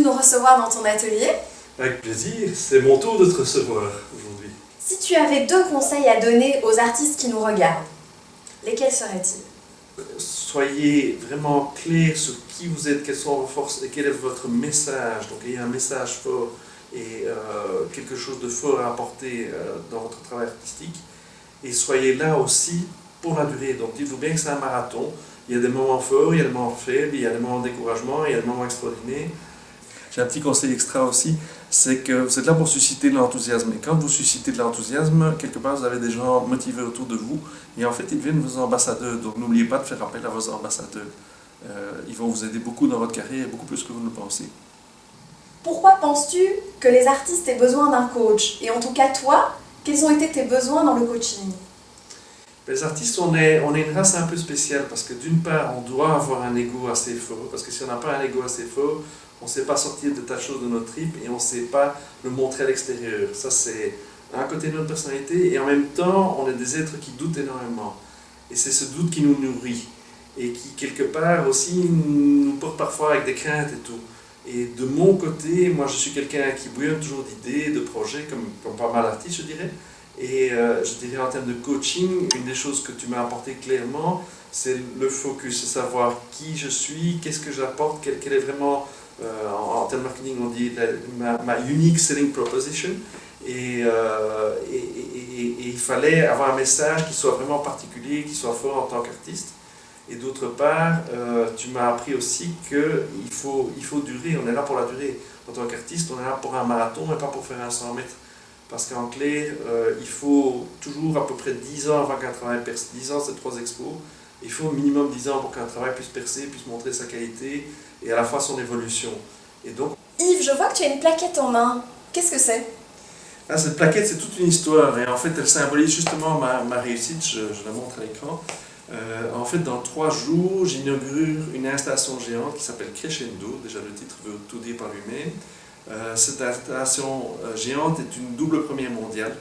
nous recevoir dans ton atelier. Avec plaisir, c'est mon tour de te recevoir aujourd'hui. Si tu avais 2 conseils à donner aux artistes qui nous regardent, lesquels seraient-ils? Soyez vraiment clair sur qui vous êtes, quelles sont vos forces et quel est votre message. Donc ayez un message fort et quelque chose de fort à apporter dans votre travail artistique. Et soyez là aussi pour la durée. Donc dites-vous bien que c'est un marathon. Il y a des moments forts, il y a des moments faibles, il y a des moments de découragement, il y a des moments extraordinaires. J'ai un petit conseil extra aussi, c'est que vous êtes là pour susciter de l'enthousiasme. Et quand vous suscitez de l'enthousiasme, quelque part vous avez des gens motivés autour de vous. Et en fait, ils deviennent vos ambassadeurs. Donc n'oubliez pas de faire appel à vos ambassadeurs. Ils vont vous aider beaucoup dans votre carrière, beaucoup plus que vous ne le pensez. Pourquoi penses-tu que les artistes aient besoin d'un coach? Et en tout cas toi, quels ont été tes besoins dans le coaching? Les artistes, on est une race un peu spéciale parce que d'une part, on doit avoir un ego assez fort. Parce que si on n'a pas un ego assez fort, on ne sait pas sortir de tas de choses de notre trip et on ne sait pas le montrer à l'extérieur. Ça, c'est un côté de notre personnalité et en même temps, on est des êtres qui doutent énormément. Et c'est ce doute qui nous nourrit et qui, quelque part, aussi nous porte parfois avec des craintes et tout. Et de mon côté, moi, je suis quelqu'un qui bouillonne toujours d'idées, de projets, comme pas mal d'artistes, je dirais. Et je dirais en termes de coaching, une des choses que tu m'as apporté clairement, c'est le focus, c'est savoir qui je suis, qu'est-ce que j'apporte, quel est vraiment, en termes de marketing, on dit ma unique selling proposition. Et il fallait avoir un message qui soit vraiment particulier, qui soit fort en tant qu'artiste. Et d'autre part, tu m'as appris aussi qu'il faut durer, on est là pour la durée. En tant qu'artiste, on est là pour un marathon et pas pour faire un 100 mètres. Parce qu'en clair, il faut toujours à peu près 10 ans avant qu'un travail perce. 10 ans, c'est 3 expos. Il faut au minimum 10 ans pour qu'un travail puisse percer, puisse montrer sa qualité et à la fois son évolution. Et donc, Yves, je vois que tu as une plaquette en main. Qu'est-ce que c'est? cette plaquette, c'est toute une histoire. Et en fait, elle symbolise justement ma réussite. Je la montre à l'écran. En fait, dans 3 jours, j'inaugure une installation géante qui s'appelle Crescendo. Déjà, le titre veut tout dire par lui-même. Cette installation géante est une double première mondiale.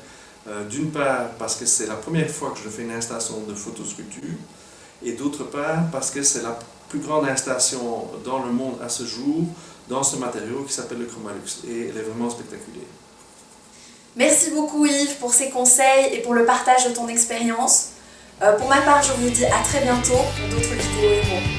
D'une part parce que c'est la première fois que je fais une installation de photosculpture et d'autre part parce que c'est la plus grande installation dans le monde à ce jour dans ce matériau qui s'appelle le Chromalux et elle est vraiment spectaculaire. Merci beaucoup Yves pour ces conseils et pour le partage de ton expérience. Pour ma part, je vous dis à très bientôt pour d'autres vidéos héros.